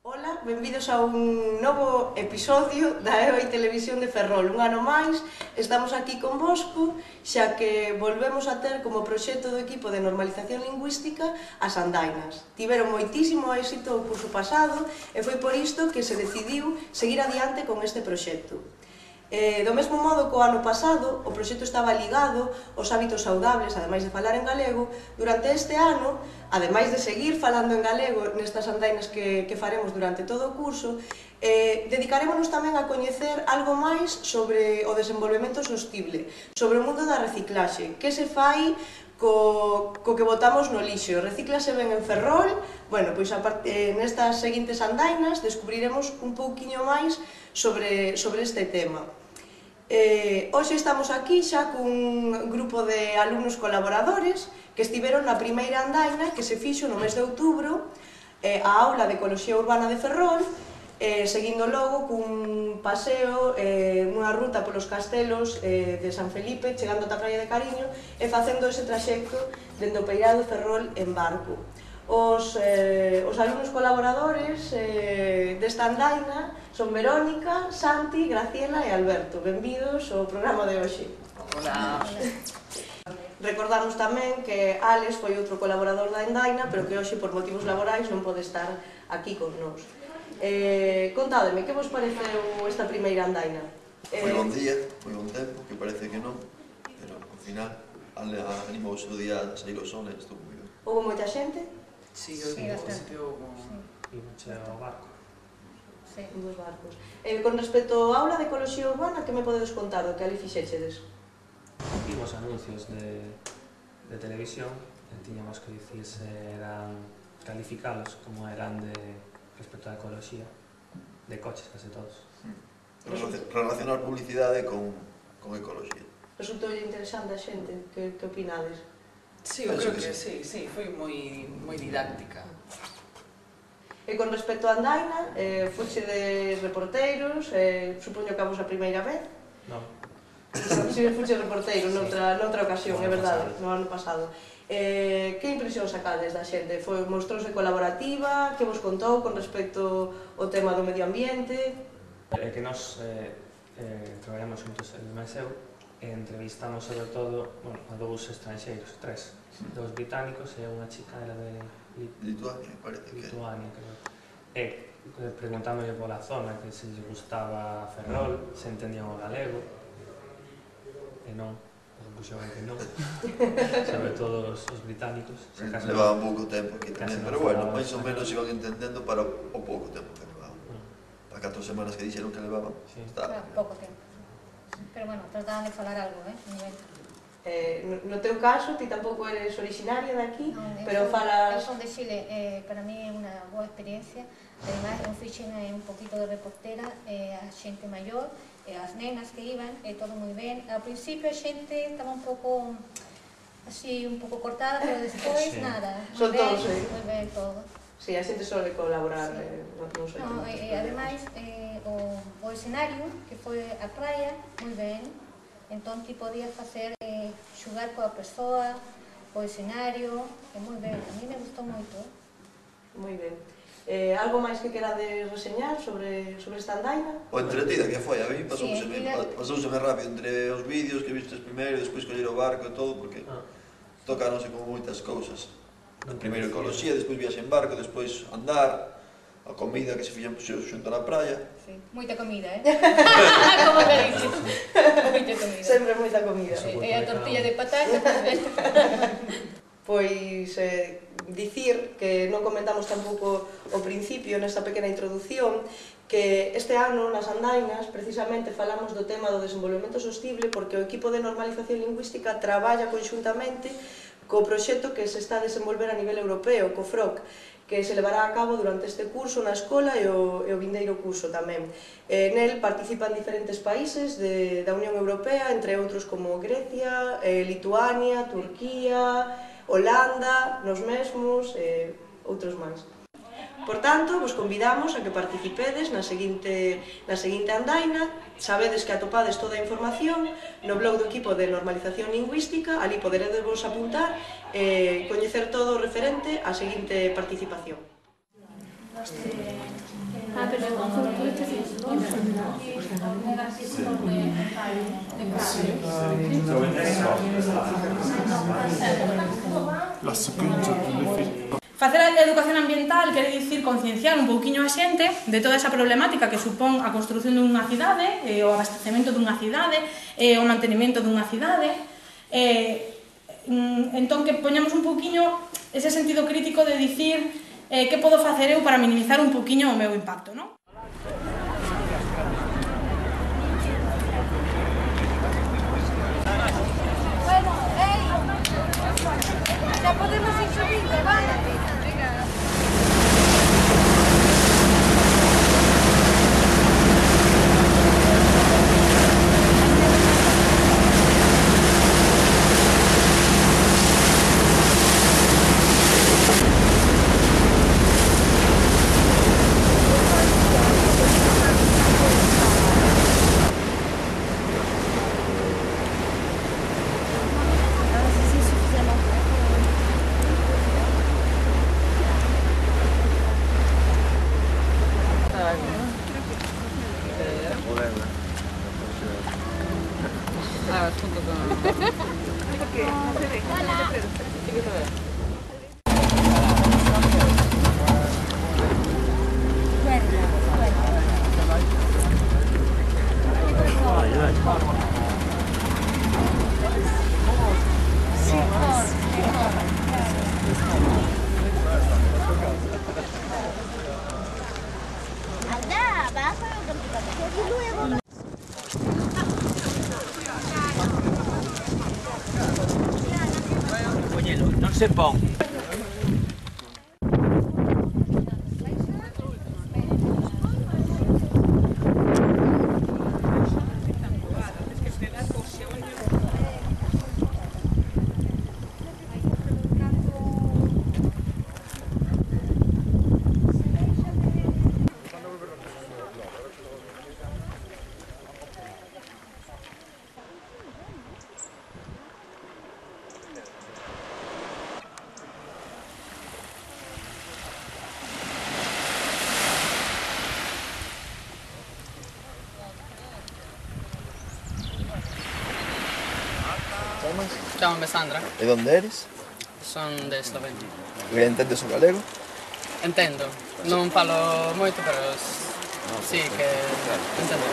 Ola, benvidos a un novo episodio da EOI Televisión de Ferrol. Un ano máis, estamos aquí convosco, xa que volvemos a ter como proxecto do equipo de normalización lingüística as andainas. Tiveron moitísimo éxito o curso pasado e foi por isto que se decidiu seguir adiante con este proxecto. Do mesmo modo que o ano pasado, o proxecto estaba ligado aos hábitos saudables, ademais de falar en galego. Durante este ano, ademais de seguir falando en galego nestas andainas que faremos durante todo o curso, dedicarémonos tamén a coñecer algo máis sobre o desenvolvemento sostible, sobre o mundo da reciclaxe, que se fai co que botamos no lixo. Recíclase ben en Ferrol. Bueno, pois nestas seguintes andainas descubriremos un pouquiño máis sobre este tema. Hoxe estamos aquí xa cun grupo de alumnos colaboradores que estiveron na primeira andaina que se fixo no mes de outubro, a aula de Ecoloxía Urbana de Ferrol, seguindo logo cun paseo, unha ruta polos castelos de San Felipe, chegando ata a Praia de Cariño e facendo ese traxecto dende o Peirado de Ferrol en barco. Os alumnos colaboradores desta andaina son Verónica, Santi, Graciela e Alberto. Benvidos ao programa de hoxe. Hola. Recordamos tamén que Alex foi outro colaborador da andaina, pero que hoxe por motivos laborais non pode estar aquí con nós. Contádeme, que vos pareceu esta primeira andaina? Foi bon día, foi bon tempo, que parece que non, pero ao final animouse o día a sair o sol e estou moi ben. Houve moita xente? Sí, ao principio Imos ao barco. Dos barcos. Con respecto á aula de Ecoloxía Urbana, que me podedes contar do que ali fixéchedes? Vimos anuncios de televisión e tiñamos que dicir se eran calificalos como eran respecto á ecoloxía de coches, case todos. Relacionar publicidade con ecoloxía. Resultou interesante a xente? Que opinades? Sí, eu creo que sí, foi moi didáctica. E con respecto á andaina, fuche de reporteiros, supoño que a vos a primeira vez? Non. Si, fuche reporteiro noutra ocasión, é verdade, no ano pasado. Que impresión sacades da xente? Mostrouse colaborativa? Que vos contou con respecto ao tema do medio ambiente? É que nós traballamos juntos en Meseu e entrevistamos sobre todo a dous estranxeiros, tres, dous británicos e unha chica era de Lituania, parece que Lituania, creo. E preguntámoslle pola zona, que se lles gustaba Ferrol, se entendían o galego, e non, conclusión é que non, sobre todo os británicos. levaban pouco tempo aquí tamén, pero bueno, máis ou menos iban entendendo para o pouco tempo que levaban. Para 4 semanas que dixeron que levaban, Claro, pouco tempo. Pero bueno, trataban de falar algo, No teu caso, ti tampouco eres originaria de aquí, pero Eu falas... son de Chile, para mí é unha boa experiencia. Ademais, eu fixen un poquito de reportera, a xente maior, as nenas que iban, todo moi ben. Ao principio a xente estaba un pouco, así, un pouco cortada, pero despois nada. Son todos, moi ben todo. Si, a xente sole colaborar, non sei. Ademais, o escenario, que foi a praia, moi ben. Entón, ti podías facer, xugar coa persoa, o escenario, é moi ben. A mí me gustou moito. Moi ben. Algo máis que querades reseñar sobre esta andaina? O entretida que foi, a mí pasouseme rápido entre os vídeos que vistes primeiro, despois coller o barco e todo, porque tocáronse como moitas cousas. Primeiro ecoloxía, despois viaxe en barco, despois andar, a comida que se fixen xunto na praia. Sí, moita comida, Como te dices? Moita comida. Sempre moita comida. E a tortilla de patata, Pois dicir que non comentamos tampouco o principio nesta pequena introdución, que este ano nas andainas precisamente falamos do tema do desenvolvemento sostible porque o equipo de normalización lingüística traballa conxuntamente co proxecto que se está a desenvolver a nivel europeo, co FROC, que se levará a cabo durante este curso na escola e o vindeiro curso tamén. Nel participan diferentes países da Unión Europea, entre outros como Grecia, Lituania, Turquía, Holanda, nos mesmos e outros máis. Por tanto, vos convidamos a que participedes na seguinte andaina. Sabedes que atopades toda a información no blog do equipo de normalización lingüística, ali poderedevos apuntar e coñecer todo o referente á seguinte participación. Ah, pero tú estás Facer a educación ambiental quere dicir concienciar un pouquiño a xente de toda esa problemática que supón a construción dunha cidade, o abastecemento dunha cidade, o mantenimento dunha cidade, entón que poñamos un pouquiño ese sentido crítico de dicir que podo facer eu para minimizar un pouquiño o meu impacto, non? Bueno, ya podemos ir subiendo, ¿vale? Non se pon. Chámame Sandra, E onde eres? son de Eslovenia. E entendes o galego? Entendo, non falo moito, pero sí que entendo.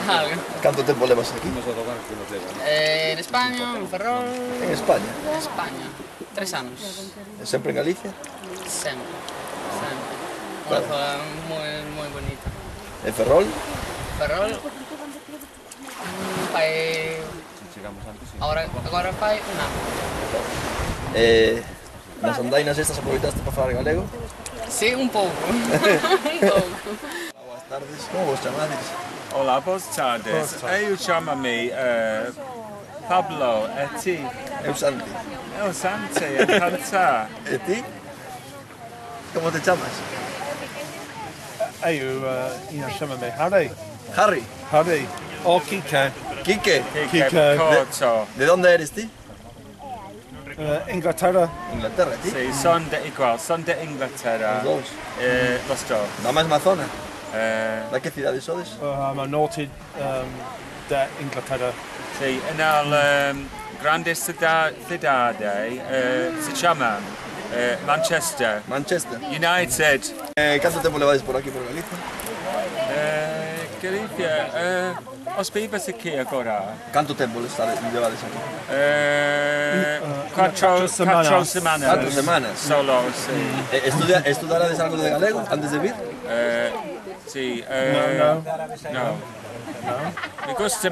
Algo. Canto tempo levas aquí? En España, en Ferrol... En España? En España, 3 anos. E sempre en Galicia? Sempre, sempre. Unha zona moi bonita. En Ferrol? Ferrol... fai... Agora fai un ano. Nas andainas estas aproveitaste para falar galego? Sí, un pouco. Un pouco. Boas tardes, como vos chamades? Olá, boas tardes. Eu chamo-me Pablo, e ti? Eu Santi. Eu Santi, encantado. E ti? Como te chamas? Eu chamo-me Harry. Harry. Harry. O Kike. Quique. Kike. Corto. ¿De dónde eres ti? Inglaterra. Inglaterra, ¿ti? Sí, son de Inglaterra. Los dos. Los dos. Da mesma zona? Da que cidade sodes? I'm a norte de Inglaterra. Sí, en la grande ciudad se llama Manchester. Manchester. United. Canto tempo levades por aquí, por Galicia? Galicia, os vives aquí agora? Canto tempo levades aquí? 4 semanas. 4 semanas. Solo, sí. Estudarades algo de galego antes de vir? Sí. No. Me gusta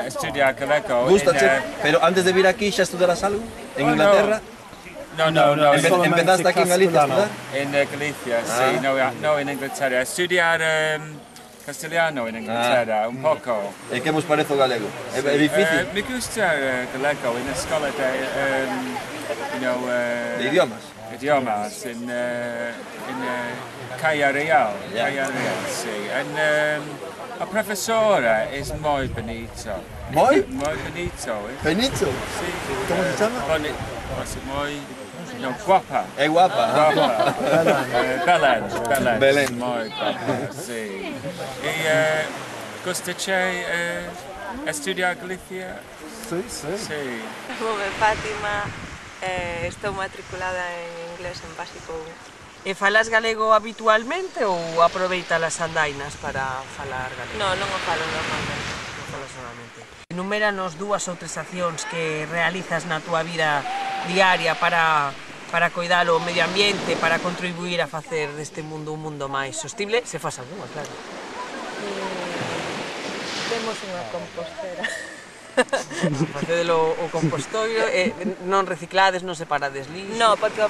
estudiar galego. Pero antes de vir aquí xa estudarás algo? En Inglaterra? No. Empezaste aquí en Galicia a estudar? En Galicia, sí, no en Inglaterra. Estudiar castellano en Inglaterra, un poco. E que vos parece o galego? É difícil? Me gusta galego en la escola de idiomas? Idiomas, en Caia Real, sí. La profesora es muy bonito. ¿Muy? Muy bonito, ¿eh? ¿Benito? Sí. ¿Cómo se llama? Muy Non, guapa. É guapa? Belén, moi guapa, sí. E gostache estudiar Galicia? Sí, sí. Sí. Chamo-me Fátima, estou matriculada en inglés en básico 1. E falas galego habitualmente ou aproveitas as andainas para falar galego? Non o falo normalmente. Non falas normalmente. Enuméranos 2 ou 3 accións que realizas na túa vida diaria para coidar o medio ambiente, para contribuir a facer deste mundo un mundo máis sostible, se faz algunha, claro. Temos unha compostera. Facedelo o compostoiro, non reciclades, non separades lixo. Non, porque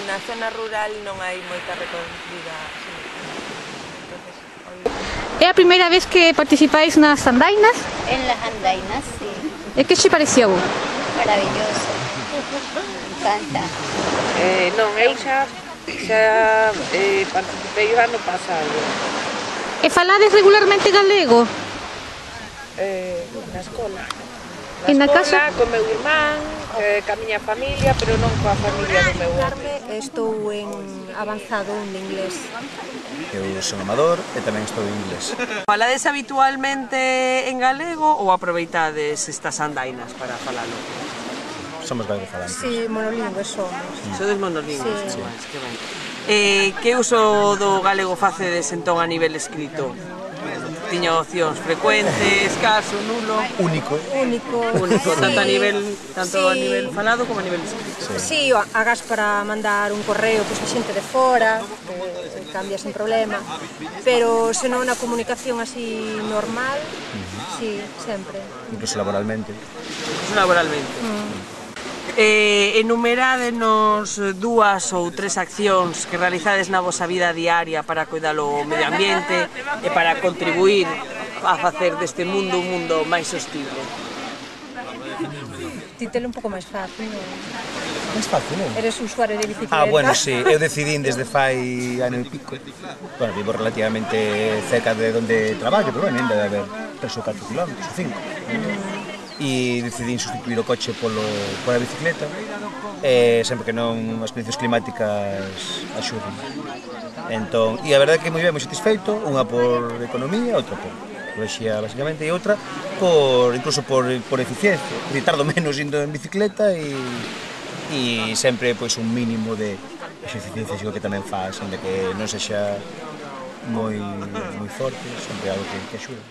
na zona rural non hai moita recollida. É a primeira vez que participáis nas andainas? En las andainas, sí. E que che pareceu? Maravilloso. Me encanta. Non, eu xa participei o ano pasado. E falades regularmente galego? Na escola. E na casa? Co meu irmán, ca miña familia, pero non coa familia do meu home. Estou en avanzado de inglés. Eu son amador e tamén estou en inglés. Falades habitualmente en galego ou aproveitades estas andainas para falalo? Somos galegofalantes. Sí, monolingües somos. Sodes monolingües, Sí. que ben. Que uso do galego facedes entón a nivel escrito? Tiña opcións frecuentes, escaso, nulo? Único. Único, tanto a nivel Sí. falado como a nivel escrito. Sí, hagas para mandar un correo pois a xente de fora, que cambia sin problema, pero senón a comunicación así normal, sí, sempre. Incluso laboralmente. Enumerádenos 2 ou 3 accións que realizades na vosa vida diaria para coidar o medio ambiente e para contribuir a facer deste mundo un mundo máis sostible. Ti telo un pouco máis fácil, non? Máis fácil, non? Eres usuario de bicicleta. Bueno, sí, eu decidín desde fai ano e pico. Bueno, vivo relativamente cerca de onde traballo, pero bueno, ainda debe haber 3 ou 4 kilómetros, ou 5. E decidín sustituir o coche pola bicicleta, sempre que non as condicións climáticas axudan. Entón, e a verdade que moi ben, moi satisfeito, unha por economía, outra por ecoloxía basicamente, e outra incluso por eficiencia, que tardo menos indo en bicicleta e sempre pois un mínimo de exercicio físico que tamén faz, onde que non sexa moi forte, sempre algo que axuda.